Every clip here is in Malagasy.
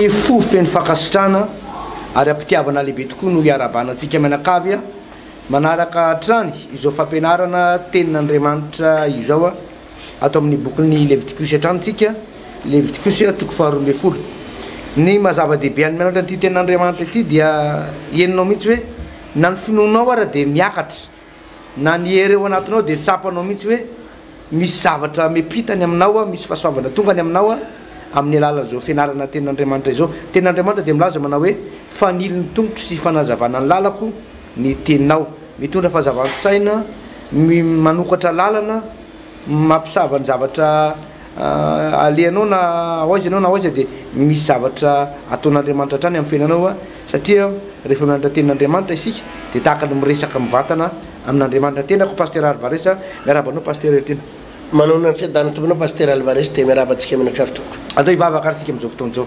Sy fo feny fakasitrana ary ampitiavana lehibe tokoa no iarabanantsika mianakavy manaraka trany izao fampianarana tenin'Andriamanitra izao ato amin'ny bokin'ny Leviticus atrantsika Leviticus toko faharoa ambin'ny folo. Ny mazava-dehibe any mianatra ty tenin'Andriamanitra ity dia heninao mihitsy hoe na ny finoanao ara dia miakatra na ny hereo anatinao dia tsapanao mihitsy hoe misy zavatra mepitany aminao misy fahasoavana tongany aminao amin'ny alalan'izao fianarana tenin'Andriamanitra izao. Tenin'Andriamanitra dia milaza manao hoe faniliny tongotry sy fanazavana ny lalako ny teninao, mitondra fahazavantsaina, manokatra lalana, mampisava ny zavatra alehanao na ahoizy anao na ahoizy dia misy zavatra ataon'Andriamanitra trany amin'ny fiainanao satria rehefa mianatra tenin'Andriamanitra isika dia tahaka ny miresaka mivatana amin'Andriamanitra. Tenako Pasteur Alvarez miarabanao Pasteur Tena. Manao ny fiadanana tomponao Pasteur Alvarez dia miarabantsika mianakavy tokoa. Atao hivavaka arsika amin'izao fotoan'izao.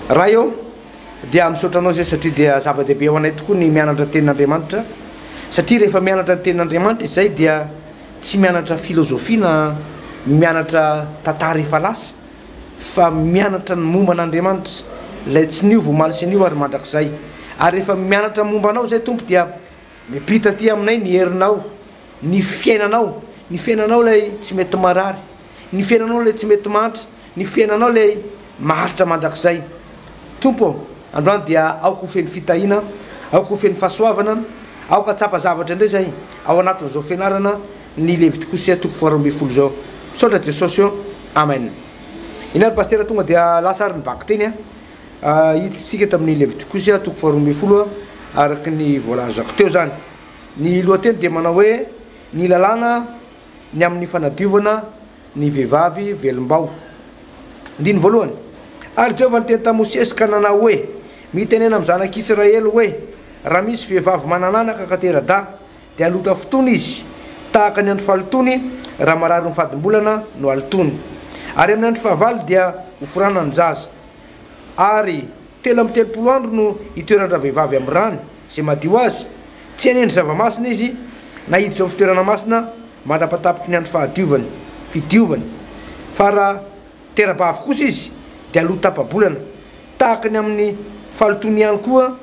Raha eo dia misaotranao zay satria dia zava-dehibe ho anay tokoa ny mianatra tenin'Andriamanitra satria rehefa mianatra ny tenin'Andriamanitra izay dia tsy mianatra filozofia na mianatra tantara efa lasa fa mianatra ny momba an'Andriamanitra lay tsy nio vomaly sy nio ary mandrakizay. Ary rehefa mianatra momba anao zay tompo dia mipita ty aminay ny herinao, ny fiainanao lay tsy mety marary, ny fiainanao lay tsy mety mantra, ny fiainanao lay maharitra mandrakizay. Tompo androany dia aoko feny fitahina, aoko feny fahasoavana, aoka tsapa zavatra indray zay ao anatin'izao fianarana ny Leviticus toko faharoa ambin'ny folo zao. Saotra Jesosy eo. Amen. Inary Pasteur tonga dia lasa ary nivaky teny hitsika tamin'ny Leviticus toko faharoa ambin'ny folo araky ny voalazako teo zany. Ny lohateny dia manao hoe ny lalàna ny amin'ny fanadiovana ny vehivavy velombao. Andiny voalohany. Ary Jehovah niteny tamin'ny Mosesy ka nanao hoe mitenena amin'ny zanak'Israely hoe raha misy vehivavy manananaka ka tera-da dia alota fotony izy tahaka ny andro fahalotony raha marary ny fadimbolana no alitony. Ary amin'ny andro fahavalo dia hofirana ny zaza. Ary telo amin'ny telopolo andro no itoerana vehivavy amin'ny rany izay madio azy, tsy hanendry zava-masina izy na hiditra amin'ny fitoerana masina mandrapatapitry ny andro fidiovany. Fa raha tera-bavy kosa izy dia alota tapa-bolana tahaka ny amin'ny fahalotony ihany koa,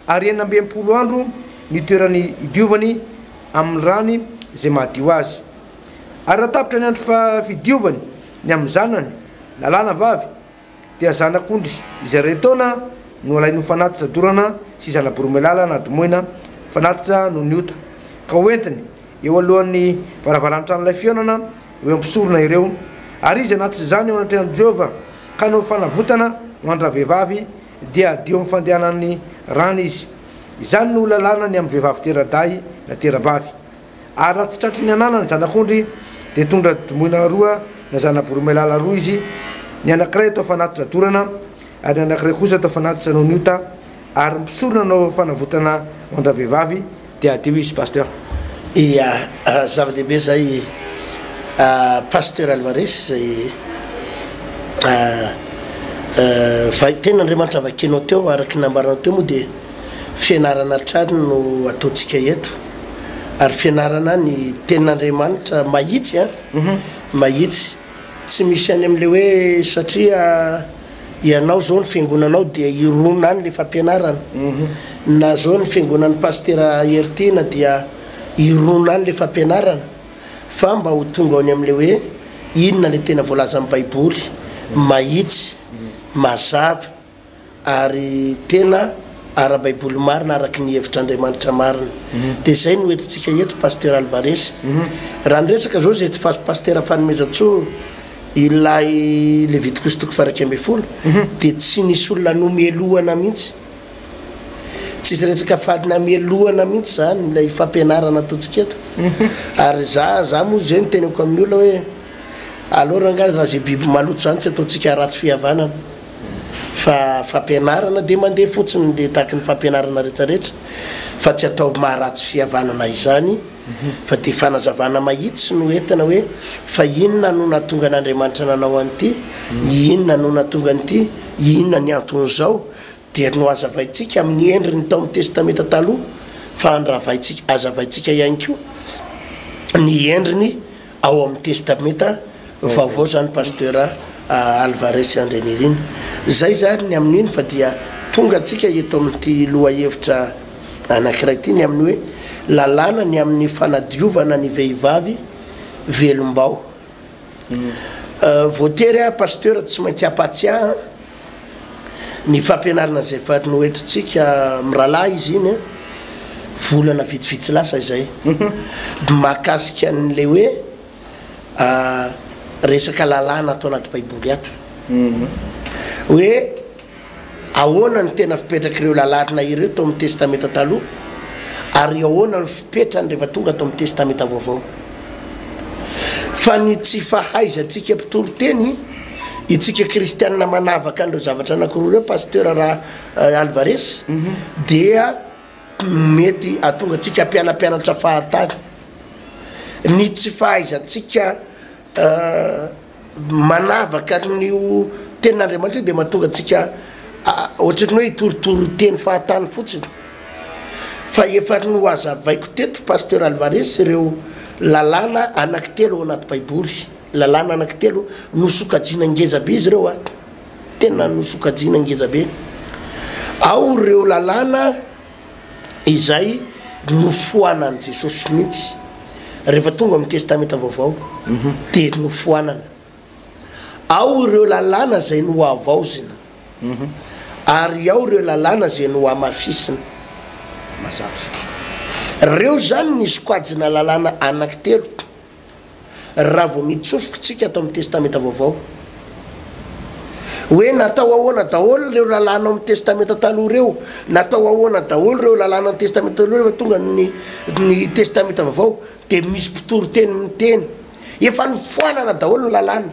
ary enina amby enimpolo andro ny toerany idiovany amin'ny rany izay madio azy. Ary raha tapitra ny andro fidiovany ny amin'ny zanany lalàna vavy dia zanak'ondry izay ray taona no alainy fanatitra dorana sy zanaboromelala na domoina fanatitra no niota ka hoentiny eo alohan'ny varavarantrano ilay fionana eo ampisorona ireo. Ary izy anatitra izany eo anatrehan'i Jehovah ka no fanavotana ho andra vehivavy dia adio amin'ny fandehanan'ny rany izy. Izany no lalàna ny amin'ny vehivavy tera-day na tera-bavy. Ary raha tsy tratry ny anana ny zanak'ondry dia tondra domoina roa na zanaboromelala roa izy, ny anankiray atao fanatitra dorana ary ny anankiray kosa atao fanatitra no niota, ary mipisorona no fanavotana ho andra vehivavy dia adio izy. Pasteur. Ia zava-dehibe zay Pasteur Alvarez zay tenin'Andriamanitra vakinao teo araky nambaranao teo moa dia fianarana trany no ataontsika eto ary fianarana ny tenin'Andriamanitra mahitsy mahitsy tsy misy any amin'le hoe satria ianao zao ny fiangonanao dia irona any le fampianarana na zao ny fiangonan'ny Pasteur Hertina dia irona any le fampianarana fa mba ho tonga ao any amin'le hoe inona le tena voalaza amin'ny Baiboly mahitsy mazava ary tena ara-Baiboly marina araky ny hevitr'Andriamanitra marina. Dia zay no entintsika eto Pasteur Alvarez. Raha niresaka zao zay Pasteur Fanomezantsoa ilay Leviticus toko faharoa ambin'ny folo dia tsy nisy olona nomelohana mihitsy, tsisy resaka fadina melohana mihitsy zany ilay fampianarana ataontsika eto. Ary za moa zay no teneko amin'ny olona hoe aleo rangazy raha zay biby maloto zany tsy ataontsika ratsy fihavanana fa fampianarana dia mandeha fotsiny dia tahaka ny fampianarana rehetrarehetra fa tsy atao maharatsy fihavanana izany fa dia fanazavana mahitsy no entina hoe fa inona no nahatonga an'Andriamanitra nanao an'ity, inona no nahatonga an'ity, inona ny anton'izao dia no azavaintsika amin'ny endriny tao amin'ny testamenta taloha fa azavaintsika ihany koa ny endriny ao amin'ny testamenta vaovao zany Pasteur Alvarez Andrenirina. zay zany amin'iny fa dia tonga atsika eto amin'ity loha hevitra anankiray ty ny amin'ny hoe lalàna ny amin'ny fanadiovana ny vehivavy velombao voatery a pasteur tsy maintsy apatsiaha ny fampianarana zay fa noetontsika miralahy izy iny volana vitsivitsy lasa izay mahakasika an'le hoe resaka lalàna atao anaty baiboly ato hoe ahoana ny tena fipetrakareo lalàna ireo tao amin'ny testamenta taloha ary ahoana ny fipetrany rehefa tonga atao amin'ny testamenta vaovao fa ny tsy fahaizantsika mpitoroteny itsika kristianina manavaka andreo zavatra anankiroa reo pasteur raha Alvarez dia mety atonga atsika ampianampianatra fahatany ny tsy fahaizantsika manavaka nyo tenin'Andriamanitra dia mahatonga atsika ohatrany hoe itorotoro-teny fahatany fotsiny fa efa no azavaiko teto pasteur Alvarez ireo lalàna anankitelo ao anaty baiboly lalàna anankitelo nosokajina ngezabe izy ireo ato tena nosokajina ngezabe ao ireo lalàna izay nofoanany Jesosy mihitsy rehefa tonga amin'ny testamenta vaovao dia nofoanana ao ireo lalàna zay no avaozina ary ao ireo lalàna zay no amafisina reo zany nisokajina lalàna anankitelo raha vao mitsofokotsika atao amin'ny testamenta vaovao hoe natao ahoana daholo reo lalàna amin'ny testamenta taloha reo natao ahoana daholo reo lalàna amin'ny testamenta taloha rehefa tonga ny testamenta vaovao dia misy mpitoroteny miteny efa nofoanana daholo ny lalàna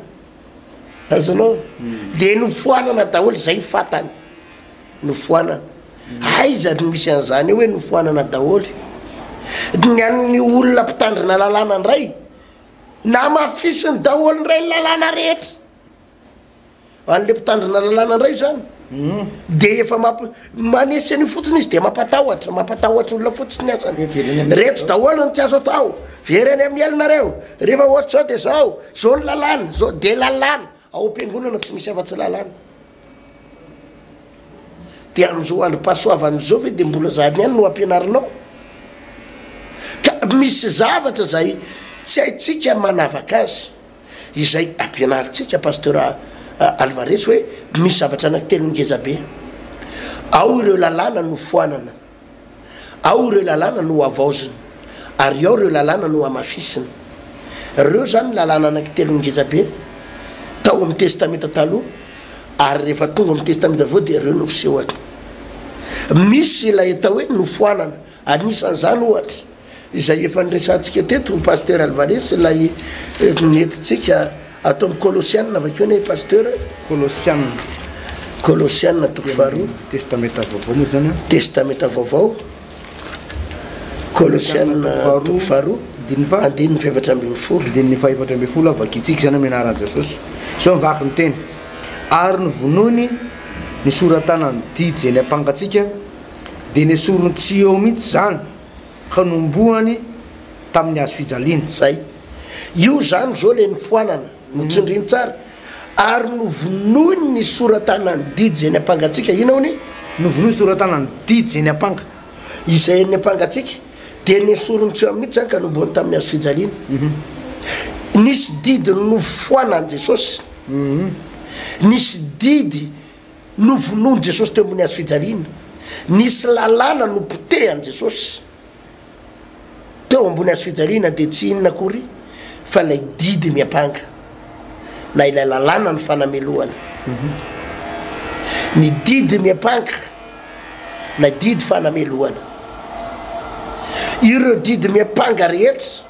azanao dia nofoanana daholo zay fatany nofoanana aizany misy an'izany hoe nofoanana daholo ny an'ny olona mpitandrina lalàna ndray na mafisiny daholo ndray lalàna rehetra an'le mpitandrina lalàna ndray zany dia efa manesy an'io fotsiny izy dia mampatahotra olona fotsiny asany reto daholo ny tsy azo atao vereny amin'ny elinareo rehefa ohatra zao dia zao ny lalàna zao dia lalàna ao am-piangonana tsy misy afa-tsy lalàna dia am'izao androm-pahasoavan'izao ve dia mbola zany ihany no ampianarinao ka misy zavatra zay tsy haitsika manavaka azy izay ampianaritsika pasteur Alvarez hoe misy zavatra anankitelo ngezabe ao ireo lalàna no foanana ao ireo lalàna no avaozina ary ao ireo lalàna no amafisina reo zany lalàna anankitelo ngezabe tao amin'ny testamenta taloha ary rehefa tonga amin'ny testamenta vaovao dia reo no fisehoana misy ilay atao hoe nofoanana anisan'izany ohatra izay efa niresantsika teto pasteur Alvarez ilay nentintsika atao amin'ny Colossianina avakeo ne pasteur Colossianina toko faharoa testamenta vaovao moa zany testamenta vaovao Colossianina toko faharoa andininy faefatra ambin'ny folo andininy faefatra ambin'ny folo avakitsika zany amin'ny anaran'i Jesosy so mivaky ny teny ary ny vonony ny soratana ny didy ny ampangatsika dia ny sorony tsy eo mihitsy zany ka nomboany tamin'ny hazo fijaliana zay io zany zao le nifoanana notsindriny tsara ary novonoiny ny soratana ny didy zay ny ampangatsika inao ny novonoiny soratana ny didy zay ny ampanga izay ny ampangatsika dia ny sorony tsy eo mihitsy zany ka nombony tamin'ny hazo fijaliana nisy didy nofoanany Jesosy nisy didy novonoiny Jesosy teo ambony hazo fijaliana nisy lalàna no potehany Jesosy teo ambony hazo fijaliana dia tsy inona akory fa ilay didy miapanga na ilay lalàna ny fanamelohany ny didy miapanga na didy fanamelohany ireo didy miapanga rehetra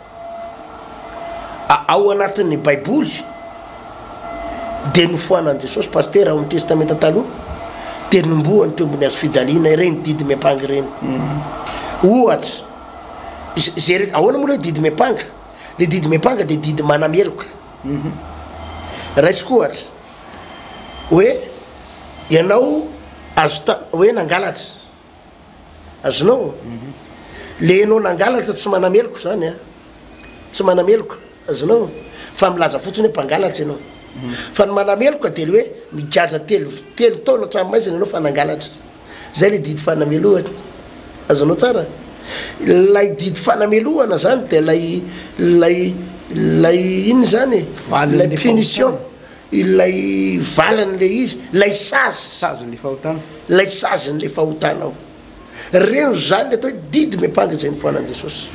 ao anatin'ny baiboly dia nofoanany Jesosy pasteur ao amin'ny testamenta taloha dia nomboany teo ambony hazo fijaliana ireny didy miapanga ireny ohatra zay rehetra ahoana moa hoe didy miapanga le didy miapanga dia didy manameloka raisiko ohatra hoe ianao azo hoe nangalatra azonao le anao nangalatra tsy manameloko zany tsy manameloka azonao fa milaza fotsiny hoe mpangalatra ianao fa ny manameloka de le hoe migadra telo taona tranomaizana anao fanangalatra zay le didy fanamelohany azanao tsara lay didy fanamelohana zany de lay iny zany lay punition ilay valany le izy lay sazynle fahotana lay sazyn'le fahotanao reno zany le atao hoe didy mipanga zay ny foanan Jesosy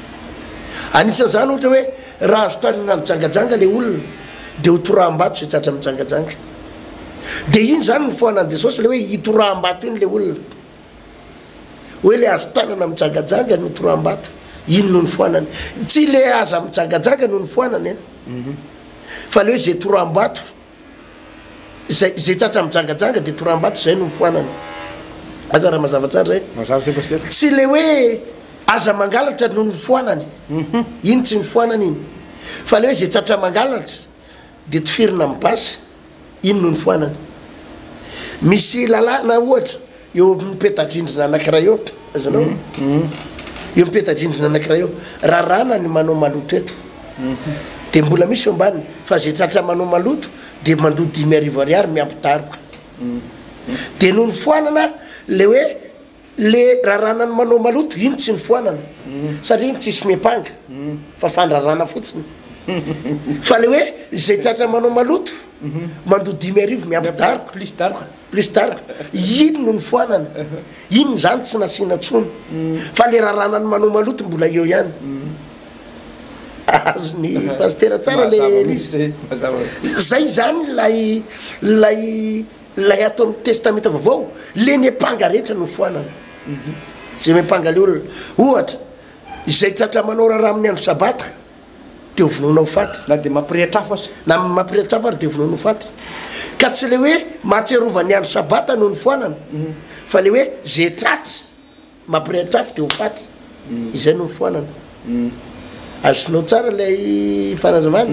anisan'zany ohatra hoe raha azo tanina mijangajanga le olona de hotoram-bato zay tratra mijangajanga de iny zany ny foanan Jesosy le hoe hitoram-bato iny le olona hoe le azo tanana mijangajanga ny hotoram-bato iny noho ny foanany tsy le aza mijangajanga noho ny foanany fa le hoe zay toram-bato zay tratra mijangajanga de toram-bato zay noho ny foanany aza raha mazavatsara tsy le hoe aza mangalatra noho ny foanany iny tsy ny foanany iny fa le hoe zay tratra mangalatra de tifirina mibasa iny noho ny foanany misy lalàna ohatra eo mipetadrindrina anankiray eo azanao eo mipetadrindrina anankiray eo rarana ny manao maloto eto de mbola misy eo ambaniny fa zay tratra manao maloto de mandoa 10,000 ariary miampitaroka de noho ny foanana le hoe le rarana ny manao maloto iny tsy ny foanana satria iny tsisy mipanga fa fandrarana fotsiny fa le hoe zay tratra manao maloto mandoa 10,000 miampitaroka plus daroka iny noho ny foanana iny zany tsy nasiana tsony fa le rarana ny manao maloto mbola eo ihany azony pastera tsara le izy zay zany lay atao amin'ny testamenta vaovao le mipanga rehetra no foanana zay mipanga le olona ohatra zay tratra manao raha amin'ny andro sabata de vonoana ho faty na de mampirehitra afo na mampirehitra afo ary de vonoana ho faty ka tsy le hoe mahatsiarova ny andro sabata noho ny foanana fa le hoe zay tratra mampirehitra afo de ho faty izay noho ny foanana azonao tsara lay fanazavana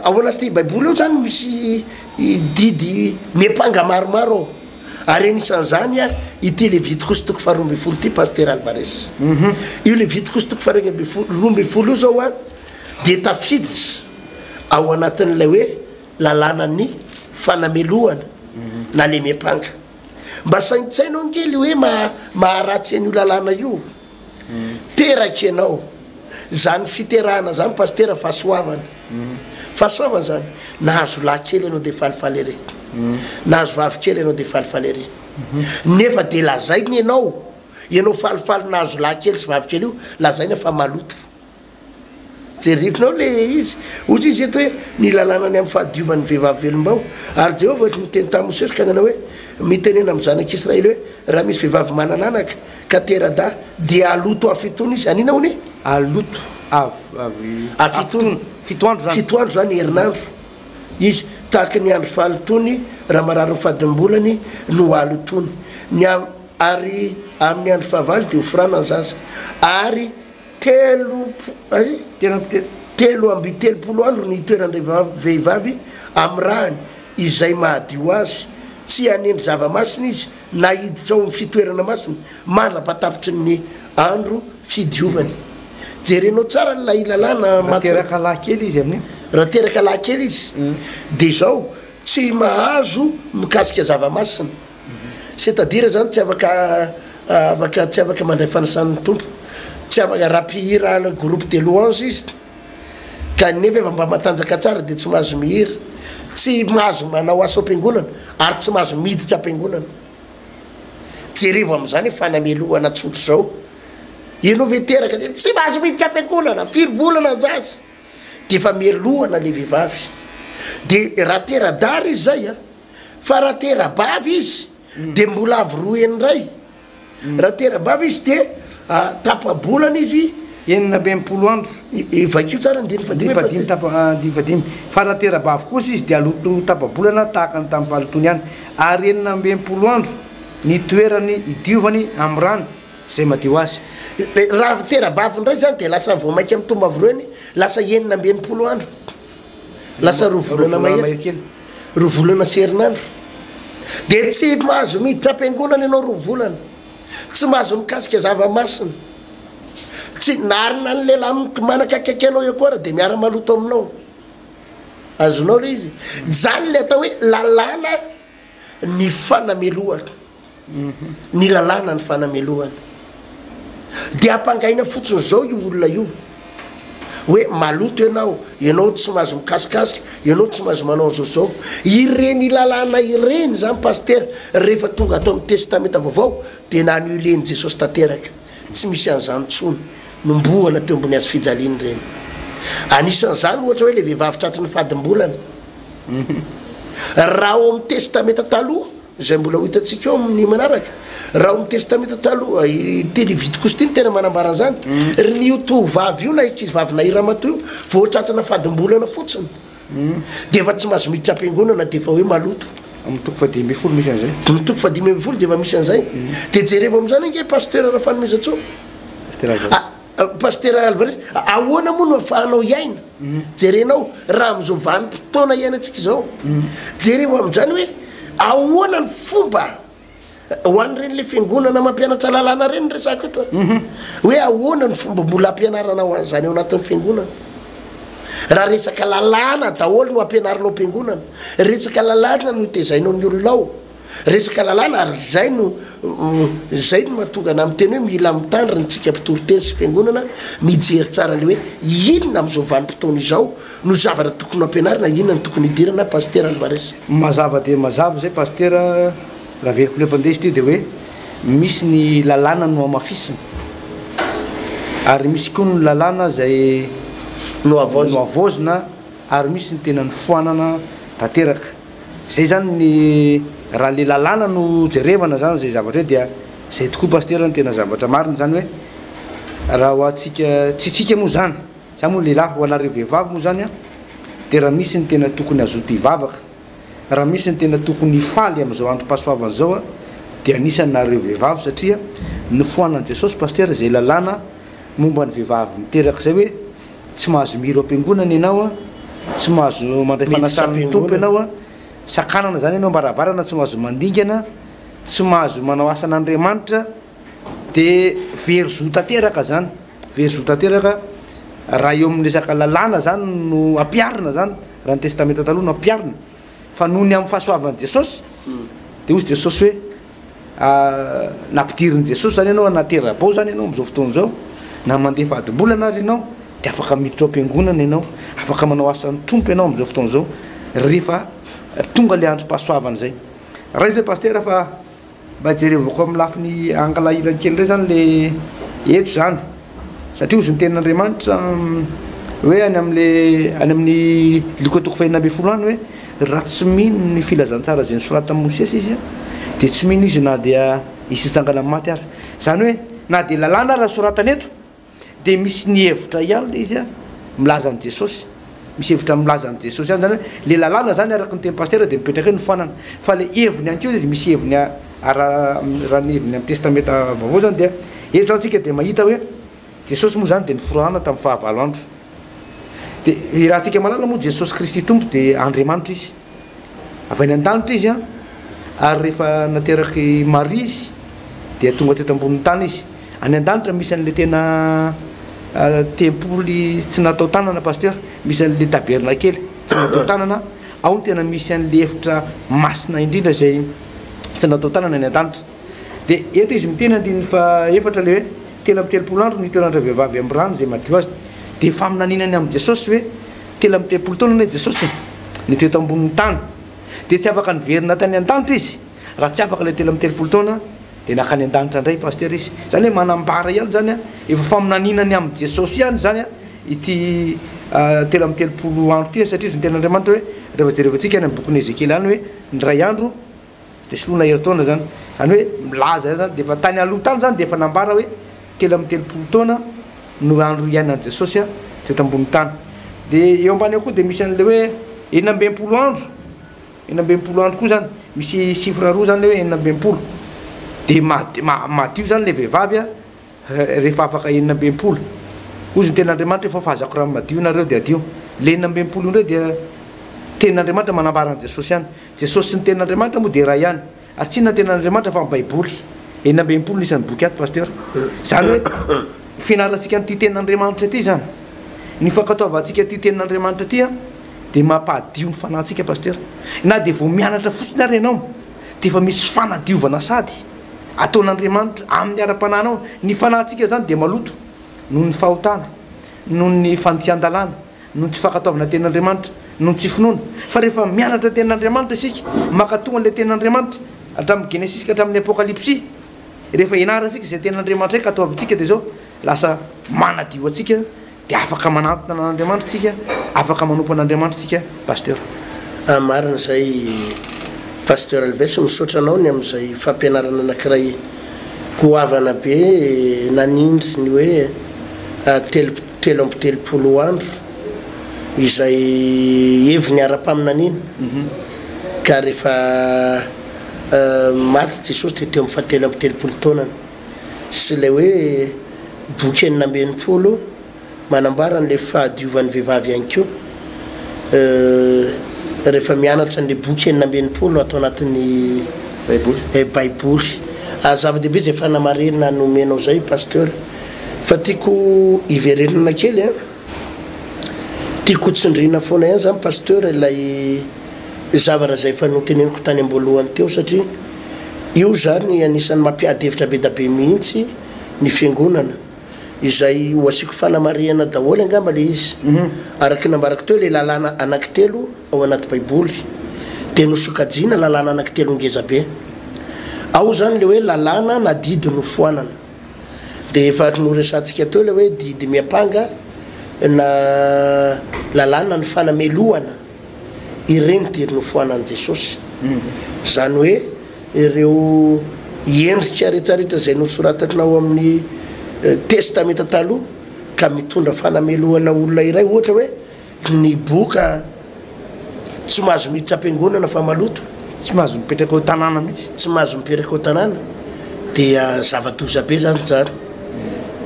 ao anaty baiboly eo zany misy didy mipanga maromaro ary anisan'zany a ity Levitikos toko faharoa ambin'ny folo ty Pasteur Alvarez io Levitikos toko faharoa ambin'ny folo io zao a de tafiditra ao anatin'lay hoe lalànany fanamelohana na le mipanga mba saintsainao angely hoe maharatsy an'io lalàna io teraky ianao zany fiterahana zany pastera fahasoavana fahasoavana zany nahazo lahy kely ianao de falifaly ery nahazo vavy kely ianao de falifaly ery nefa de lazainy ianao falifaly nahazo lahy kely sy vavy kely io lazaina fa maloto jerivinao le izy ohatra izy eto hoe ny lalànany amin'ny fahadiovan'ny vehivavy velombao ary Jehovah miteny tamin'ny Mosesy ka nanao hoe mitenena amin'ny zanak'Israely hoe raha misy vehivavy manananaka ka terada de aloto afitony izy anina hony aloto fitoandro zany herinandro izy tahaka ny andro falitony raha marary fadimbolany no alotony ary amin'ny andro fahavalo de ofrana ny zaza ary telo amby telopolo andro ny toeran'ilay vehivavy amin'ny rahany izay mahadio azy tsy hanendry zava-masina izy na hiditra ao amin'ny fitoerana masina manapatapitry ny andro fidiovany jerenao tsara lay lalàna materaka lahy kely izy amin'ny raha teraka lahy kely izy de zao tsy mahazo mikasika zava-masina c'est-à-dire zany tsy afaka mandray fanasan'ny tompo tsy afaka rapihira groupe de louange izy kanefa efa mba matanjaka tsara de tsy mahazo mihira tsy mahazo manao asa am-piangonana ary tsy mahazo miditra am-piangonana jerevo am'izany fanamelohana tsotro zao ianao veteraka de tsy mahazo miditra am-piangonana firy volana zazy de efa melohana le vehivavy de raha tera-dary izy zay a fa raha tera-bavy izy de mbola avy roeny ray raha tera-bavy izy de tapabolana izy enina amby ampolo andro vakio tsara difadimy fa raha tera-bavy kosa izy de aloto tapabolana tahaka ny tamin'ny fahalotony ihany ary enina amby ampolo andro ny toerany idiovany amin'ny rano zay madio azy raha tera-bavy ndray zany de lasa voamaiky amin'ny tomba avy roeny lasa enina amby enimpolo andro lasa rovolana mahery rovolana serinandro de tsy mahazo miditra am-piangonana ianao rovolana tsy mahazo mikasika zava-masina tsy narina ny lehilahy manakakaiky anao eo koa raha de miara-maloto aminao azonao le izy zany le atao hoe lalàna ny fanamelohana ny lalàna ny fanamelohana dia ampangaina fotsiny zao io olona io hoe maloto ianao tsy mahazo mikasikasika ianao tsy mahazo manao zao ireny lalàna ireny zany paster rehefa tonga atao amin'ny testamenta vaovao dia nany ileny jesosy tanteraka tsy misy an'izany tsony nomboana teo ambony azo fijaliany reny anisan'izany ohatra hoe le vehivavy tratry ny fadimbolana raha ao amin'ny testamenta taloha zay mbola ho hitantsika eo amin'ny manaraka raha ao amin'ny testamenta taloha televity kostiny tena manambara an'izany io tovavy io na ikizyvavy na iramato io vao tratrana fadimbolana fotsiny dia efa tsy mahazo miditra am-piangonana dia efa hoe maloto amin'ny toko fadimy ambin'ny folo misy an'izay amin'ny toko fadimy ambin'ny folo dia efa misy an'izay dia jereva amin'izany ange paster raha fanomezatso paster alvarez ahoana moa no afahanao iaina jerenao raha am'izao vanim-potoana iainantsika izao jereo amin'izany hoe ahoana ny fomba ho an'ireny le fiangonana mampianatra lalàna reny ny resaka eto hoe ahoana ny fomba mbola ampianarana ho an'izany ao anatin'ny fiangonana raha resaka lalàna daholo no ampianarinao am-piangonana resaka lalàna no tezainao ny olonao resaka lalàna ary zay no mahatonga na miteny hoe mila mitandra ntsika mpitoroteny sy fiangonana mijery tsara le hoe inona am'izao vanim-potoana izao no zavatra tokony ampianarina inona ny tokony hidirana paster alvarez mazava dia mazava zay paster raha veriko le mpandeha izy ty dia hoe misy ny lalàna no amafisina ary misy koa ny lalàna zay no avozina ary misy ny tena ny foanana tanteraka zay zany ny raha le lalàna no jerevana zany zay zavatra hoe dia zay tokoa paster ny tena zavatra marina zany hoe raha ho atsika tsy tsika moa zany zany moa lehilahy ho anareo vehivavy moa zany a dia raha misy ny tena tokony azoto hivavaka raha misy ny tena tokony faly am'izao androm-pahasoavana zao a dia anisany nareo vehivavy satria ny foanan'i jesosy paster zay lalàna momba ny vehivavy miteraka zay hoe tsy mahazo miro am-piangonana ianao a tsy mahazo mandray fanasan'ny tompo ianao a sakanana zany ianao mbaravarana tsy mahazo mandingana tsy mahazo manao asan'andriamanitra dia verozo tanteraka zany verozo tanteraka raha eo amin'ny resaka lalàna zany no ampiarina zany raha ny testamenta taloha no ampiarina fa noho ny amin'ny fahasoavan'i jesosy dia ozy jesosy hoe nampidirin'i jesosy zany ianao natera-bao zany ianao am'izao fotoana zao na mandeha fadimbolana azy ianao dia afaka miditra ao am-piangonana ianao afaka manao asan'ny tompo ianao am'izao fotoana zao rehefa tonga le androm-pahasoavana zay raha izay paster fa mba jerevako amin'ny lafiny angalahilany kely ray zany le eto zany satria ozy ny tenin'andriamanitra hoe any amin'ny likotoko fahina amby folo any hoe raha tsy mino ny filazantsara zay nysorata amin'ny mosesy izy dia tsy mino izy na dia isitsangana amin'ny maty ary zany hoe na dia lalàna raha soratany eto dia misy ny hevitra ihany le izy a milazan'i jesosy misy hevitra milazan'i jesosy ihany zany hoe le lalàna zany araka ny teny paster dia mipetraka hoe ny foanana fa le heviny any keo dia misy heviny raha ny heviny amin'ny testamenta vaovao zany dia eto zany tsika dia mahita hoe jesosy moa zany dia niforahana tamin'ny fahavalo andro dia raha tsika malala moa jesosy kristy tompo dia andriamanitra izy avy any an-danitra izy a ary rehefa nateraky maria izy dia tonga teto ambonin'ny tany izy any an-danitra misy an'le tena tempoly tsy natao tanana paster misy an'le taberna kely tsy natao tanana ao ny tena misy an'le efitra masina indrindra zay tsy natao tanana any an-danitra dia eto izy miteny andiny fa efatra le hoe telo amin'ny telopolo andro nitoerandra vehivavy amin'ny rano zay madio azy dia efa minaninany amin'ny jesosy hoe telo amin'ny telopolo taona ne jesosy ny teto ambonin'ny tany dia tsy afaka niverina tany an-danitra izy raha tsy afaka le telo amin'ny telopolo taona dia nakany an-danitra indray paster izy zany hoe manambara ihany zany a efa faminaninany amin'ny jesosy ihany zany a ity telo amin'ny telopolo andro ty satria izy ny ten'andriamanitra hoe rehefa jerevantsika any amin'ny bokon'ny ezekely any hoe ndray andro dia solona herintaona zany zany hoe milaza zany dia efa tany aloha tany zany dia efa nambara hoe telo amin'ny telopolo taona no andro iainan'i jesosy a teto ambony tany dia eo ambany ao koa dia misy an'le hoe enina ambem-polo andro koa zany misy chiffre roa zany le hoe enina ambem-polo dia madio zany le vehivavy a rehefa afaka enina ambem-polo ozy ny ten'andriamanitra efa fahazako raha madio nareo dia adio le enina ambem-polo indray dia tenin'andriamanitra manambarany jesosy ihany jesosy sy ny tenin'andriamanitra moa dia raha ihany ary tsy na tenin'andriamanitra fa amin'ny baiboly enina ambem-polo nisan'ny boky ato paster zany hoe finarantsika n'ity tenin'andriamanitra ty zany ny fankataovantsika ty tenin'andriamanitra ty a dia mampahadio ny fanahintsika pasteur na dia vao mianatra fotsiny ary ianao dia efa misy fanadiovana sady ataon'Andriamanitra amin'ny ara-pananao ny fanahintsika zany dia maloto noho ny fahotana noho ny fandikan-dalàna noho ny tsy fankataovana ten'Andriamanitra noho ny tsy finoana fa rehefa mianatra ten'Andriamanitra isika makatoa an'ilay ten'Andriamanitra hatramin'ny Genesis ka hatramin'ny Apokalypsy rehefa ianarasika izay ten'Andriamanitra haika atao avintsika dia zao lasa manadio atsika dia afaka manatona n'Andriamanitra tsika afaka manompo an'Andriamanitra tsika pasteur marina zay pasteur Alves misaotra anao ny amin'izay fampianarana anankiray goavana be nanindry ny hoe telo amby telopolo andro izay evy ny ara-paminanina ka rehefa maty Jesosy dia teo amin'ny fahatelo amby telopolo taonany sy ilay hoe boky enina amby enimpolo manambara n'ilay fahadiovan'ny vehivavy ihany koa rehefa mianatra n'ilay boky enina amby enimpolo atao anatin'ny baiboly zava-dehibe zay fanamarena nomenao zay pasteur fa tiako iverenana kely tiako tsindrina foana ihany zany pasteur ilay zavara zay fa noteneniko tany amboalohany teo satria io zany anisan'ny mampiady hevitra be da be mihitsy ny fiangonana izay ho asiko fanamariana daholo angamba le izy araky nambarako teo le lalàna anankitelo ao anaty baiboly dia nosokajina lalàna anankitelo ngeza be ao zany le hoe lalàna na didy no foanana dia efa noresantsika teo le hoe didy miapanga na lalàna ny fanamelohana ireny dia no foanan'i Jesosy zany hoe ireo endrika rehetrarehetra zay nosoratanao amin'ny testamenta taloha ka mitondra fanamelohana olona iray ohatra hoe ny boka tsy mahazo miditra am-piangonana fa maloto tsy mahazo mipetraka ao tanàna mihitsy tsy mahazo mipetraka ao tanàna dia zava-doza be zany zany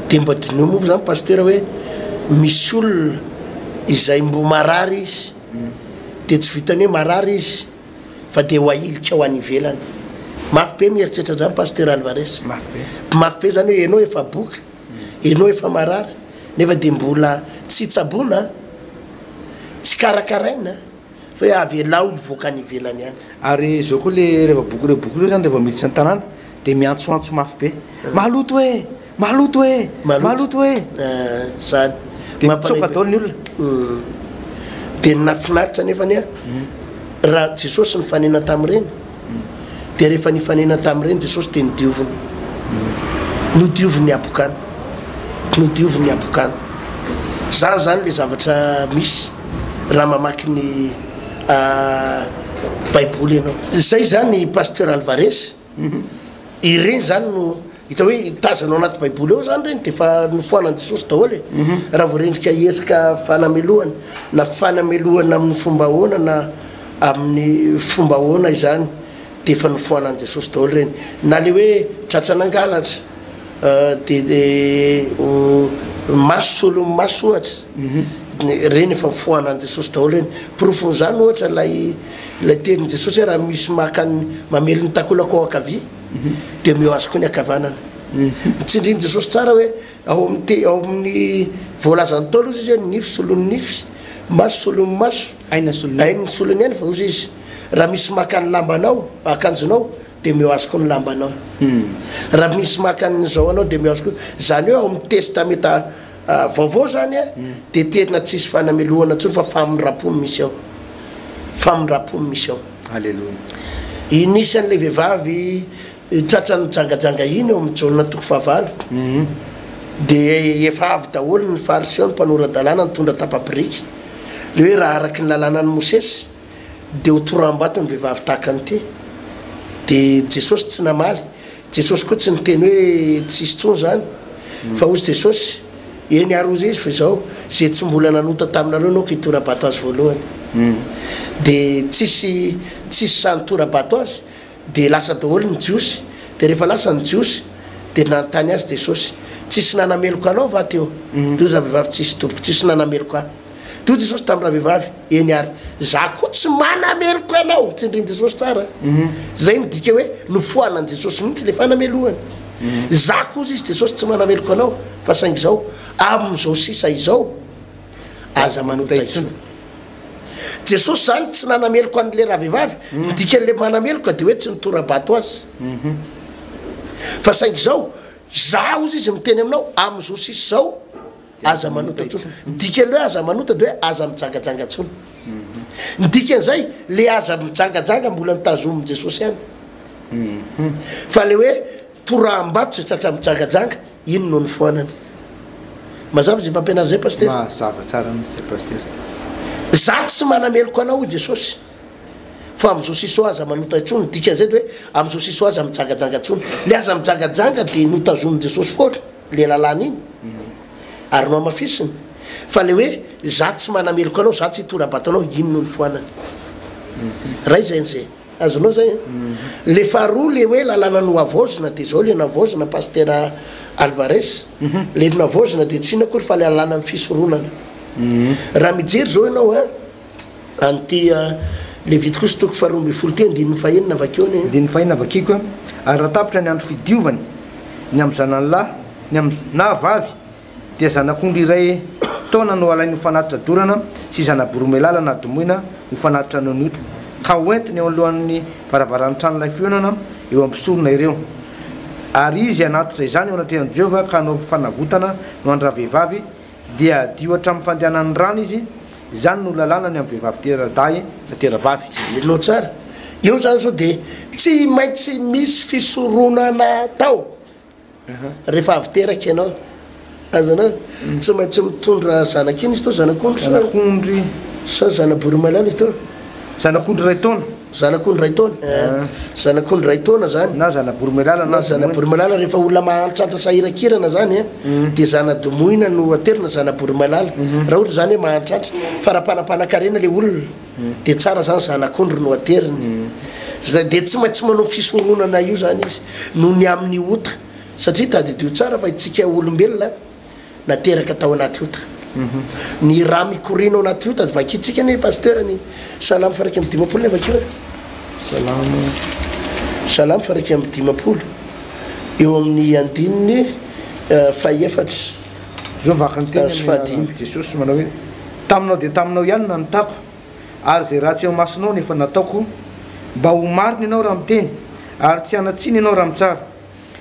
dia mba dinio moa zany pasteur hoe misy olona izay mbo marary izy dia tsy vitany hoe marary izy fa dia ho ahilika ho any ivelany mafy be mieritreritra zany pasteur Alvarez mafy be zany hoe ianao efa boka ianao efa marary nefa dia mbola tsy tsabona tsy karakaraina fa hoe avelao ivoaka any ivelany any ary zao koa le rehefa boky reo zany rehefa miditra ny tanàna dia miantsoantso mafy be maloto hoe maloto hoe maloto hoe zany dia mitsoka daholo ny olona dia nafinaritra nefany raha Jesosy nifanena tamin'ireny dia rehefa nifanena tamin'ireny Jesosy dia nodioviny abokana nodioviny abokana zany le zavatra misy raha mamaky ny baiboly ianao zay zany pasteur Alvarez ireny zany no hita hoe tazanao anaty baiboly eo zany reny dia fa nofoanan'i Jesosy daholo raha voarendrika hiezaka fanamelohana na fanamelohana amin'ny fomba ahoana na amin'ny fomba ahoana izany dia efa nofoanan'i Jesosy daholo reny na le hoe tratranangalatra dia maso solo maso ohatra reny efa foanan'i Jesosy daholo reny profon'izany ohatra lay tenin'i Jesosy hoe raha misy makany mamely ny takolako ao akavia dia meo azy koa ny akavanana mitsindriny Jesosy tsara hoe ao amin'ny voalazany taolo izy hoe nify solony nify maso solony maso ainy ny solony ihany fa ozy izy raha misy makany lambanao akanjonao dia meo azy koa ny lambanao raha misy makany zao anao dia meo azy koa zany hoe ao amin'ny testamenta vaovao zany dia tena tsisy fanamelohana ntsony fa famindrapony misy ao famindrapony misy ao alleloia inisan'ilay vehivavy tratrany jangajanga iny eo amin'ny jaolina toko fahavalo dia efa avy daholo ny fariseo ny mpanora-dalàna nitondra tapapiriky le hoe raha araky ny lalànan'ny Mosesy dia ho toram-bato ny vehivavy tahaka an'ity dia Jesosy tsy namaly Jesosy koa tsy niteny hoe tsisy tsony zany fa ozy Jesosy eny ary ozy izy fa izao zay tsy mbola nanota taminareo anao ka hitora-bato azy voalohany dia tsisy sanytora-bato azy dia lasa daholo ny jiosy dia rehefa lasa ny jiosy dia nanontany azy Jesosy tsisy nanameloka anao va teo toy raha vehivavy tsisy tompoko tsisy nanameloka toy Jesosy tamin'ny raha vehivavy eny ary za koa tsy manameloka anao tsindriny Jesosy tsara zay midika hoe nofoanan'i Jesosy mihitsy le fanamelohany za koa izy Jesosy tsy manameloka anao fa saingy izao amin'izao sisa izao aza manota itsony jesosy zany tsy nanameloko an'le raha vehivavy midika le manameloka de hoe tsy nitorabato azy fa saingy zao za ozy izy miteny aminao am'izao sisy zao aza manota ntsony midika le hoe aza manota de hoe aza mijangajanga ntsony midikan'izay le aza mijangajanga mbola nitazomy jesosy ihany fa le hoe toram-bato zay tratra mijangajanga ino no ny foanany mazava zay fampianary zay paster mazava tsara mihitsy paster za tsy manameloko anao i jesosy fa am'izao sisy aza manota ntsony dikan'izay de hoe am'izao sisy aza mijangajanga ntsony le aza mijangajanga de notazomy jesosy foatra le lalàna iny ary no amafisiny fa le hoe za tsy manameloko anao za tsy hitorabato anao ino no ny foanany ray zay n'zay azonao zay le faharoa le hoe lalàna no avozina de zao le navozina paster Alvarez le navozina de tsy ina kory fa le lalàna ny fisoronana raha mijery zao ianao anty Levite kosa toko faharoa amby folo teny diny fahenina avakeo ny diny fahenina avakiko ary raha tapitra ny andro fidiovany ny amy zanany lahy ny amy na vavy dia zanak'ondry iray taona no alainy hofanatitra dorana sy zanaboromelala na domoina hofanatitra nonota ka hoentiny eo alohan'ny varavaran'ny tranolay fionana eo ampisorona ireo ary izy anatitra izany eo anatrehan'i Jehova ka no fanavotana no andra vehivavy dia dio hatramin'ny fandehanan'ny rano izy zany no lalàna ny amy vehivavy tera-day na tera-vavy no tsara eo zany zao de tsy maintsy misy fisoronana tao rehefa avy teraka ianao azanao tsy maintsy mitondra zanak'iny izy to zanak'ondry sa zanaboromalala izy to zanak'ondry ray taona zanak'ondry ray taona zanak'ondry ray taona zany na zanaboromalala na zanaboromalala rehefa olona mahantratra sahirakirana zany de zanadomoina no aterina zanaboromalala raha ohatra zany hoe mahantratra fa raha panapanakarena le olona de tsara zany zanak'ondry no ateriny zay de tsy maintsy manao fisoronana io zany izy no ny amin'ny ota satria tadidio tsara fa itsika olombelona nateraka tao anaty ota ny raha mikorina ao anaty ota vakitsika ny paster ny salamy faraky amy dimapolo ny avakeo salamy faraky amy dimapolo eo amin'ny andininy fahefatry zao vakany teny jesosy manao hoe taminao de taminao ihany nanotako ary zay raha tsy eo masinao nefa nataoko mba ho mariny ianao raha miteny ary tsy anatsiny ianao raha mitsara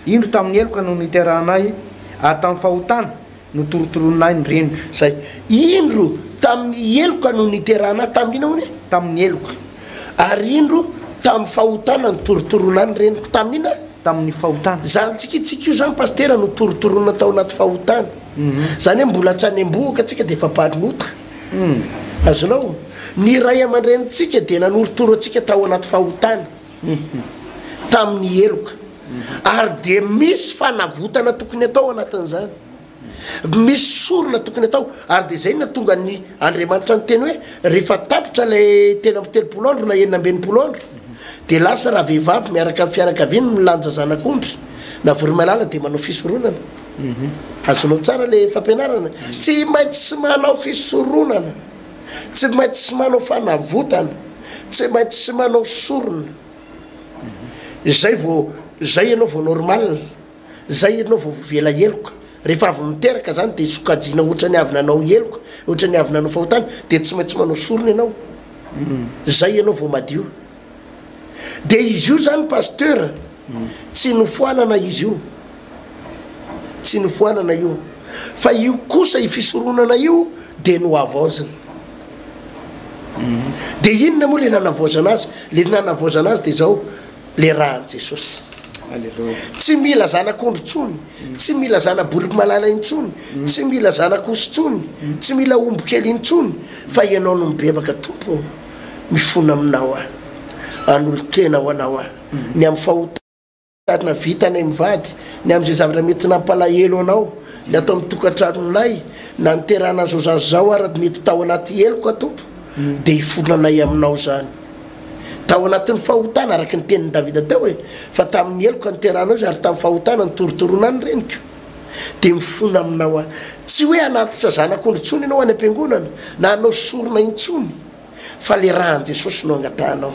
indro tamin'ny eloka no niterahanay ary tamin'ny fahotana no torotoroninay ny rendro zay indro tamin'ny eloka no niterahanay tamin'ina hony tamin'ny eloka ary indro tamin'ny fahotana no torotoroninay ny rendroko tamin'ina tamin'ny fahotana zany tsika io zany pastera no torotoronina tao anaty fahotana zany hoe mbola tsy anemboaka atsika de efa parinota azonao ny ray aman-drenitsika de nanorotoro atsika tao anaty fahotana tamin'ny eloka ary de misy fanavotana tokony atao anatin'izany misy sorona tokony atao ary de zay na tonga ny Andriamanitra ny teny hoe rehefa tapitra lay tena amby telopolo andro na enina ambinipolo andro de lasa raha vehivavy miaraka amin'ny fianakaviany milanja zanak'ondry na voromalala de manao fisoronana azonao tsara le fampianarana tsy maintsy sy manao fisoronana tsy maintsy sy manao fanavotana tsy maintsy sy manao sorona zay vao zay ianao vao normal zay ianao vao vela eloka rehefa avy miteraka zany de sokajina ohatra ny avy nanao eloka ohatra ny avy nanao fahotana de tsy maintsy manao sorona ianao zay ianao vao madio de izy io zany pasteur tsy nofoanana izy io tsy nofoanana io fa io kosa i fisoronana io de no avozana de inona moa le nanavozana azy le nanavozana azy de zao le rahan Jesosy tsy mila zanak'ondry tsony tsy mila zanaboromalala intsony tsy mila zanak'osy tsony tsy mila ombokely intsony fa ianao no mibebaka tompo mifona aminao an'olo-kena ho anao ny amin'ny fahotana vitana mivady ny am'izay zavatra mety nampalahelo anao ny atao mitokantranonay na niterana azao zazao ary mety tao anaty eloko tompo de hifonanay aminao zany tao anatin'ny fahotana araky ny tenin'ny Davida tao hoe fa tamin'ny eloka niteranao izy ary tamin'ny fahotana nytorotoroana ny reniko de mifona aminao tsy hoe anatitra zanak'ondry tsony ianao any am-piangonana na anao sorona intsony fa le rahan Jesosy no angatahanao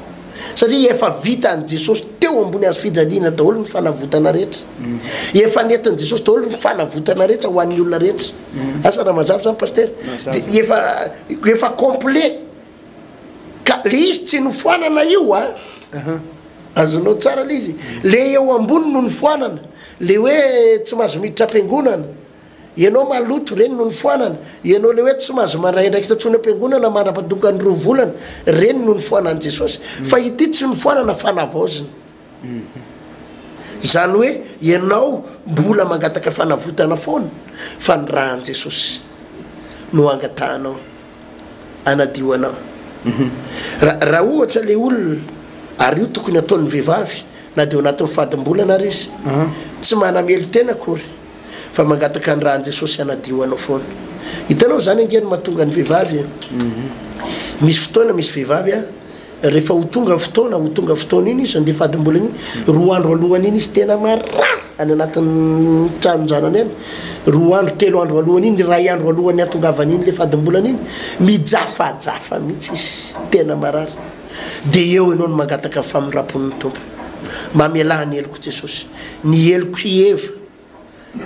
satria efa vita an Jesosy teo ambony azo fijaliana daholo ny fanavotana rehetra efa nentin' Jesosy daholo ny fanavotana rehetra ho an'ny olona rehetra asa raha mazava zany paster de efa complet ka le izy tsy nofoanana io a azonao tsara le izy le eo ambony no nifoanana le hoe tsy mahazo miditra am-piangonana ianao maloto reny no nifoanana ianao le hoe tsy mahazo mandray ndraiky tatsony am-piangonana mara-padokany 2 volana reny no nifoanany Jesosy fa ity tsy nifoanana fanavaozina zany hoe ianao mbola mangataka fanavotana foana fa ny rahan Jesosy no angatahanao anadio anao raha ohatra le olona ary io tokony ataon'ny vehivavy na dia anatin'ny fadimbolana ary izy tsy manamelo tena akory fa mangataka ny rahan Jesosy anadio anao foana hitanao zany angeny mahatonga ny vehivavy misy fotoana misy vehivavy rehefa ho tonga fotoana iny izy andeha fadimbolana iny 2 andro alohany iny izy tena marary any anatin'ny tranonjanany any 2 andro 3 andro alohany iny 2 andro alohany atongavany iny le fadimbolana iny mijafajafa mihitsy izy tena marary dia eo ianao no mangataka famirapon'ny tompo mamelaha ny eloko Jesosy ny eloko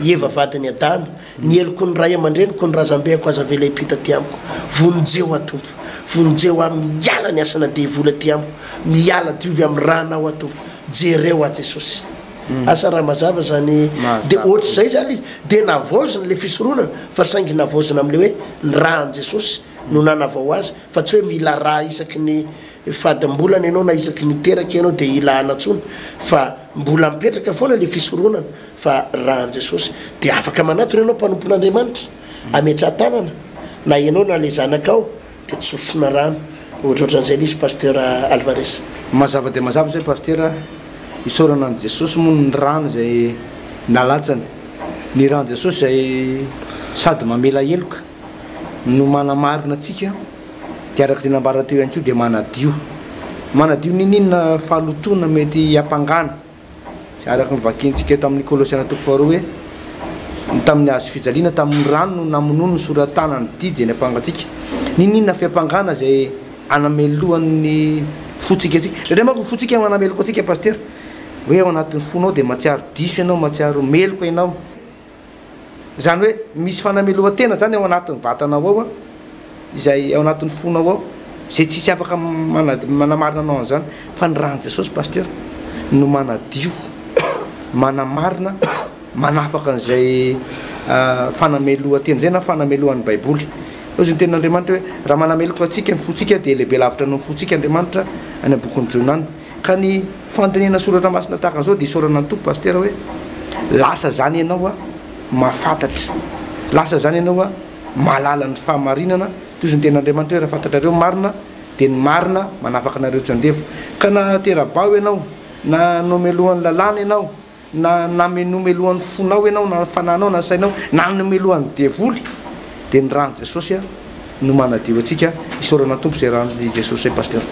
Eva vadiny Adamy ny eloko ny ray aman-dreniko ny razambeko aza vela hipita ty amiko vonjeo atompo vonjeo miala ny asana devola ty amiko miala diovy amin'ny ranao atompo jereo a Jesosy asa raha mazava zany dia ohatra zay zany izy dia navaozina le fisoronana fa saingy navaozina am'le hoe ny rahan Jesosy no nanavao azy fa tsy hoe mila raha isaky ny fadimbolana ianao na isaky ny teraka ianao dia ila anatsony fa mbola mipetraka foana le fisoronana fa rahan Jesosy dia afaka manatona ianao mpanompon'Andriamanitra ametra-tanana na ianao na le zanakao dia tsofona rano ohatrohatran'izay le izy pasteur Alvarez mazava dia mazava zay pasteur isorana an Jesosy moa ny rano zay nalatsany ny rahan Jesosy zay sady mamela eloka no manamarina atsika dia araka tena ambara teo ihany koa dia manadio ninina fahalotona mety hampangana araka nivakiantsika tamin'ny Kolosiana 2 hoe tamin'ny azo fijaliana tamin'ny rano no namonono ny soratana ny didy ny ampangatsika ninina fiampangana zay anamelohan'ny fotsika atsika indray manko fotsika manameloko atsika pasteur hoe ao anatin'ny fonao dia matsiaro diso ianao matsiaro meloko ianao zany hoe misy fanamelohan-tena zany ao anatin'ny vatanao ao izay ao anatin'ny fonao ao zay tsisy afaka manamarina anao an'izany fa ny rahan Jesosy pasteur no manadio manamarina manafaka an'izay fanamelohan-tena zay na fanamelohan'ny baiboly ao zay ny ten'Andriamanitra hoe raha manameloko atsika ny fotsika dia lehibe lavitra no fotsika Andriamanitra any bokon'ny Jonany ka ny fandinena soratra masina tahaka an'izao dia isorana ny tompo pasteur hoe lasa zany ianao mahafantatra lasa zany ianao mahalala ny fahamarinana toy ny ten'Andriamanitra hoe raha fantatrareo marina dia ny marina manafaka anareo tsy andevo ka na terabao ianao na nomelohan'ny lalàna ianao na nomelohan'ny fonao ianao na fananao na sainao na nomelohan'ny devoly dia ny rahan Jesosy no manadio atsika isorana tompo zay rahan Jesosy zay pasteur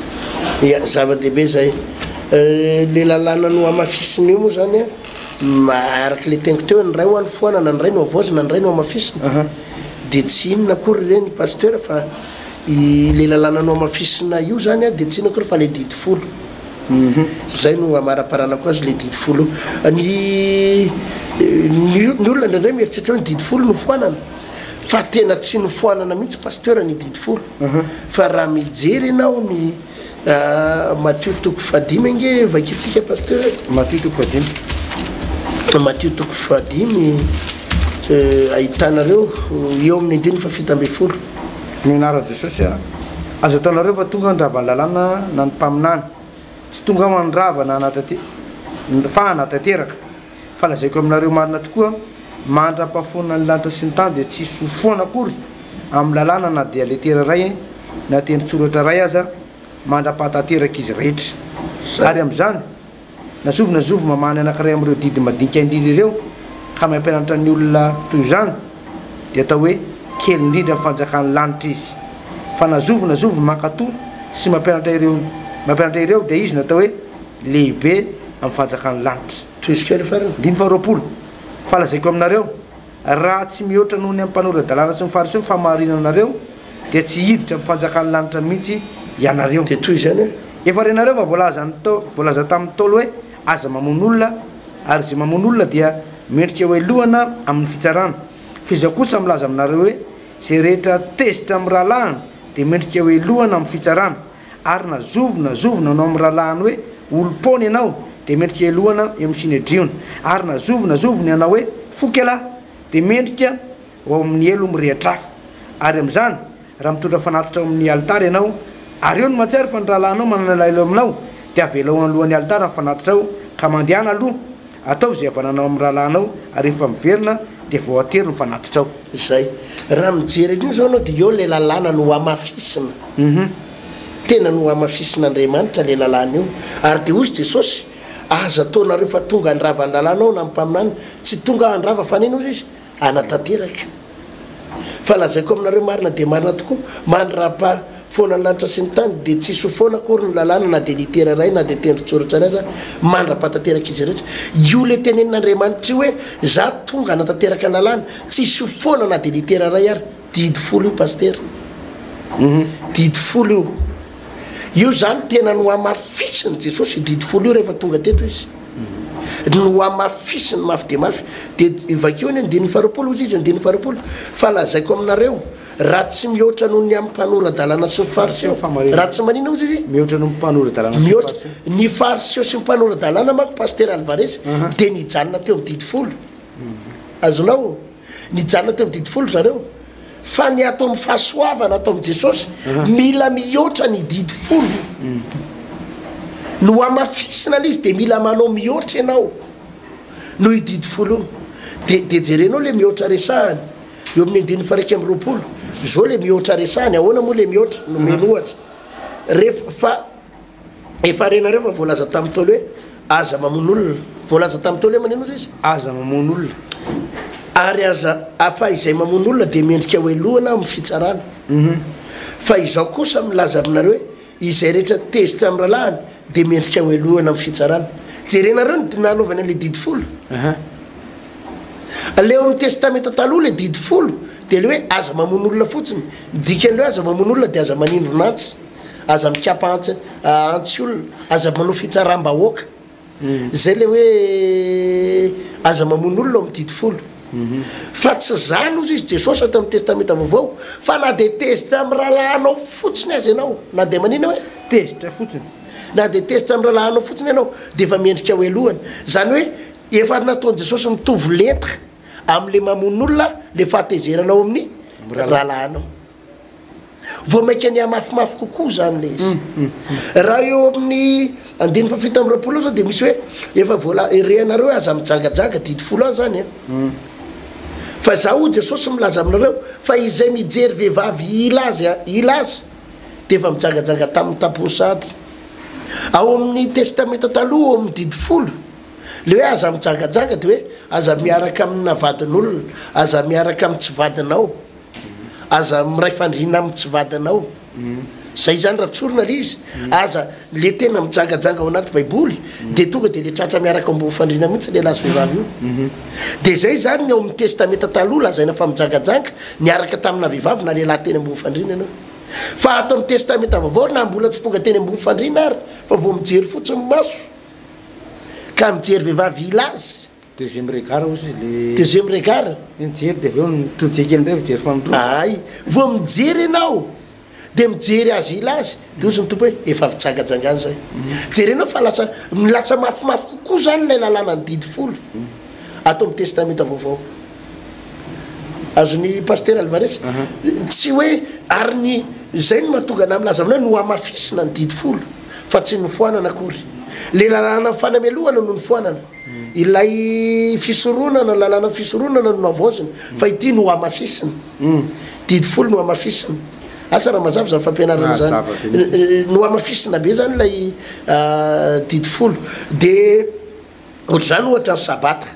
ia zava-dehibe zay le lalàna no amafisiny io moa zany araky le teniko teo ny ray ho any foanana ny ray no avaozina ny ray no amafisina dia tsy inona akory reny pasteur fa le lalàna no amafisina io zany dia tsy inona akory fa le didy folo zay no amaraparanako azy le didy folo ny olona ndraindray mieritreritra hoe didy folo no foanana fa tena tsy nofoanana mihitsy pasteur ny didy folo fa raha mijery ianao ny Matthieu 5 ange vakitsika pasteur Matthieu 5 Matthieu 5 ahitanareo eo amin'ny 7:70 ny anaran Jesosy azo ataonareo fa tonga andravany lalàna na ny mpaminany tsy tonga mandrava na fa anatanteraka fa lazaiko aminareo marina tokoa mandra-pafona ny lanitra sy ny tany dia tsy sofoana akory amin'ny lalàna na dia letera ray na teny-tsoratra ray aza mandra-pahatateraka izy rehetra ary amin'izany nazovy mamany anankiray amin'ireo didy madinika indrindra ireo ka mampianatra ny olona toy izany dia atao hoe kely indrindra ny fanjakan'ny lanitra izy fa nazovy mankatory sy mampianatra ireo dia izy natao hoe lehibe amin'ny fanjakan'ny lanitra toisikely farany 20 fa lazaiko aminareo raha tsy mihoatra noho ny mpanorad-dalàna sy ny fariseo famarinana anareo dia tsy hiditra amin'ny fanjakan'ny lanitra mihitsy ianareo dia toy izany efa renareo fa voalaza tamin'ny tolo hoe aza mamono olona ary zay mamono olona dia mendrika hoe lohana amin'ny fitsarana fiza kosa milaza aminareo hoe zay rehetra tezitra amin'ny rahalahana dia mendrika hoe lohana amin'ny fitsarana ary nazovona anao amin'ny rahalahiny hoe olom-pony ianao de mendrika elohana eo amin'ny sinedriona ary nazovona ianao hoe foky alahy de mendrika ao amin'ny elo mirehetrafo ary amin'izany raha mitondra fanatitra amin'ny altara ianao ary eo no matsara fa ny rahalahinao manana lailo aminao de avela ao alohan'ny altara mifanatitra ao ka mandehana aloha ataovy zay avananao amin'ny rahalahinao ary rehefa miverina de vao atery ny fanatitra ao zay raha mijery io zao anao de eo le lalàna no amafisina tena no amafisina Andriamanitra le lalàna io ary de ozy Jesosy aza ataonareo fa tonga andrava ny lalànao na mpaminany tsy tonga andrava fanena ozy izy anatanteraka fa lazaiko aminareo marina de marina tokoa mandrapa foana ny lanitra sy ny tany de tsisy foana akory ny lalàna na de litera ray na de tendrotsoratra ray za mandrapatanteraka izy rehetra io le tenenin'Andriamanitra io hoe za tonga anatanteraka ny lalàna tsisy foana na de litera ray ary didy folo io paster didy folo io zany tena no amafisiny Jesosy didy folo io rehefa tonga teto izy no amafisiny mafy de mafy de vakeo ny andininy faharoapolo izy andininy faharoapolo fa lazaiko aminareo raha tsy mihoatra noho ny amin'ny mpanoradalàna sy ny fariseo raha tsy manina ozy izy mihoatra no mpanoradalàna mihoatra ny fariseo sy mpanoradalàna mako paster Alvarez de nijanona teo amin'ny didy folo azonao nijanona teo amin'ny didy folo zareo fa ny atao amin'ny fahasoavana atao amin'ny Jesosy mila mihoatra ny didy folo no amafisina le izy de mila manao mihoatra ianao no ididy folo de jerenao le mihoatra resahany eo amin'ny andininy faraiky amby roapolo zao le mihoatra resahany ahoana moa le mihoatra no menohatra rehefa fa efa renareo fa voalaza tamin'ny tolo hoe aza mamon'olona voalaza tamin'ny tolo hoe maneno izy aza mamon'olona ary aza afa izay mamon'olona de miendrika hoe lohana amin'ny fitsarana fa izao kosa milaza aminareo hoe izay rehetra tezitra amin'ny ralahany de miendrika hoe lohana amin'ny fitsarana jerenareo ny nanaovana le didy folo leo amin'ny testamenta taloha le didy folo de le hoe aza mamon'olona fotsiny dikany le hoe aza mamon'olona de aza manindro nantsy aza mikapa antsy olona aza manao fitsaram-bahoaka zay le hoe aza mamon'olona amin'ny didy folo fa tsy zany ozy izy Jesosy atao amin'ny testamenta vaovao fa na de tezitra amin'ny rahalahinao fotsiny azy ianao na de manina hoe tezitra fotsiny na de tezitra amin'ny rahalahinao fotsiny ianao de efa miendrika hoe lohany zany hoe efa nataony Jesosy mitovy lenta amin'le mamon'olona le fahatezeranao amin'ny rahalahinao vao maika ny amafimafy kokoa zany le izy raha eo amin'ny andiny fa fito amby roapolo zao de misy hoe efa vola rehanareo hoe aza mijangajanga didy folo any zany fa zaho Jesosy milaza aminareo fa izay mijery vehivavy ilazy de efa mijangajanga tamin'ny taposady ao amin'ny testamenta taloha ao amin'ny didy folo le hoe aza mijangajanga de hoe aza miaraka amina vadin'olona aza miaraka amin'ny tsy vadinao aza miray fandrina amin'ny tsy vadinao zay zany raha tsorona le izy aza le tena mijangajanga ao anaty baiboly de tonga de le tratra miaraka ambo fandrina mihitsy le lazy vehivavy io de zay zany ny ao amin'ny testamenta taloha lazaina fa mijangajanga niaraka tamina vehivavy na lehilahy teny ambony fandrina anao fa atao amin'ny testamenta vaovao na mbola tsy tonga teny ambony fandrina ary fa vao mijery fotsiny maso ka mijery vehivavy ilazy deuxième regard ozy le deuxième regard mijery de aveo mitodika ndray mijery famindroa ay vao mijery ianao de mijery azy ilazy de ozy ny tompo hoe efa vitsangajangany zay jerenao fa latsa mafimafy kokoa zany lay lalàna ny didy folo atao amin'ny testamenta vaovao azony paster Alvarez tsy hoe ary ny zay no mahatonga ana milaza aminao no amafisina ny didy folo fa tsy nofoanana akory le lalàna fanamelohana no nofoanana ilay fisoronana lalàna fisoronana no avoziny fa ity no amafisina didy folo no amafisina asa raha mazava zany fampianarana zany no amafisina be zany lay didy folo de ohatra zany ohatra ny sabata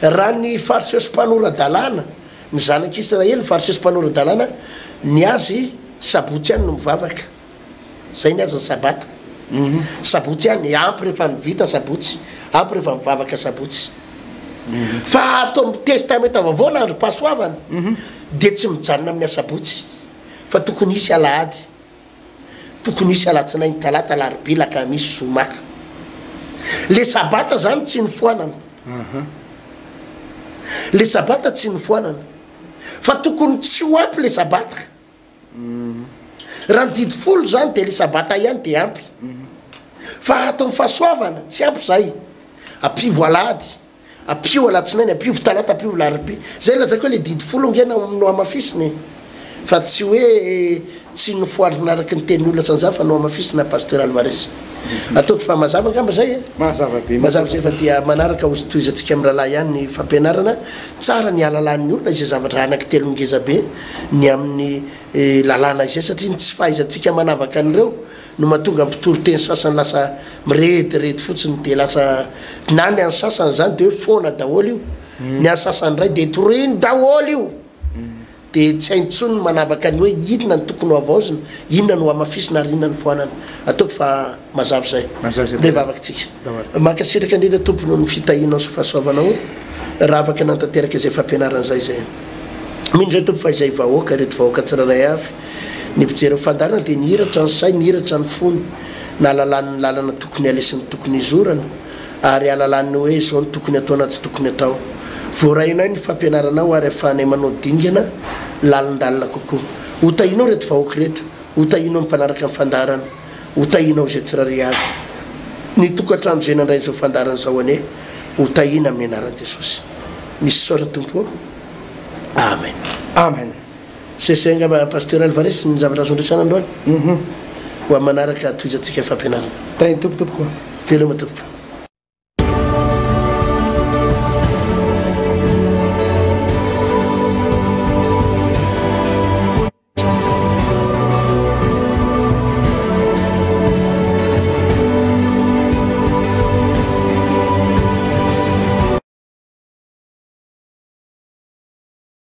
raha ny fariseo sy mpanoradalàna ny zanak'Israely fariseo sy mpanoradalàna ny azy sabotsy ihany no mivavaka zay ny azy ny sabata sabotsy ihany ampy rehefa nivita sabotsy ampy rehefa mivavaka sabotsy fa atao amin'ny testamenta vaovao na andro pasoavana de tsy mijanona amin'ny asabotsy fa tokony isy alahady tokony isy alatsinainy talata larobelaka misy zoma le sabata zany tsy nifoanana le sabata tsy nifoanana fa tokony tsy ho ampy le sabata raha ny didy folo zany de le sabata ihany de ampy fa atao fahasoavana tsy ampy zay apivo alady apio alatsinainy apivo talata apivo laribia zay lazako hoe le didy folo ngena no amafisiny fa tsy hoe tsy nofoarina araky ny teny olona san'za fa no amafisina pasteur Alvarez ataoko fa mazava angamba zay mazava zay fa dia manaraka ozy-toizatsika amin'ny rahalahy ihany ny fampianarana tsara ny alalan'ny olona izay zavatra anaky telo ngeza be ny amin'ny lalàna izay satria tsy fahaizantsika manavaka an'ireo no mahatonga mpitoro teny sasany lasa miretirety fotsiny de lasa na ny any sasany zany de hoe foana daholo io ny any sasany ray de toriny daholo io de tsy haintsony manavaka ny hoe inona ny tokony ho avaozina inona no amafisina ary inona ny foanana ataoko fa mazava zay de vavakytsika makasitraka indrindra tompo no ny fitahinao sy fahasoavanao raha afaka nantanteraka izay fampianarana zay zay mino zay tompo fa izay vahoaka reto vahoaka tsiraray avy ny pijery fandarana de nihiratra ny say nihiratra ny fony na alalan'ny lalana tokony alesin'ny tokony izorana ary alalan'ny hoe zao ny tokony atao na tsy tokony atao voarainao ny fampianaranao ary afahanay manao dingana lalindalina kokoa hotahinao reto vahoaka reto hotahinao mpanaraka amin'ny fandarana hotahinao zay tsiraray avy ny tokantrano zay nandray zao fandarana zao ane hotahina amin'ny anaran'i Jesosy misy sora tompo amen amen sesengamba pasteur Alvarez ny zavatra azo ndresana androany ho manaraka toizatsika fampianarana tany tompotompo veloma tompoka